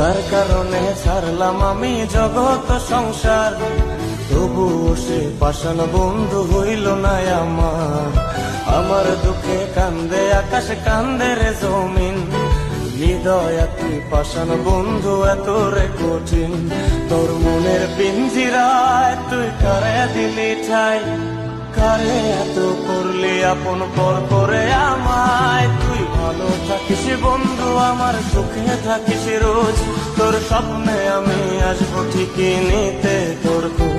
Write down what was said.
তার কারণে ছাড়লাম আমি জগৎ সংসার, তবুও সে পাষাণ বন্ধু হইল না আমার। আমার দুঃখে কান্দে আকাশ, কান্দে রে জমিন, হৃদয় তুই পাষাণ বন্ধু এত রে কঠিন। তোর মনের পিঞ্জিরায় তুই কারে দিলি ঠাই, কারে এত করলি আপন পর করে আমায়। তুই ভালো থাকিস বন্ধু, আমার সুখে থাকিস রোজ, তোর স্বপ্নে আমি আসবো ঠিকই নিতে তোর খোঁজ।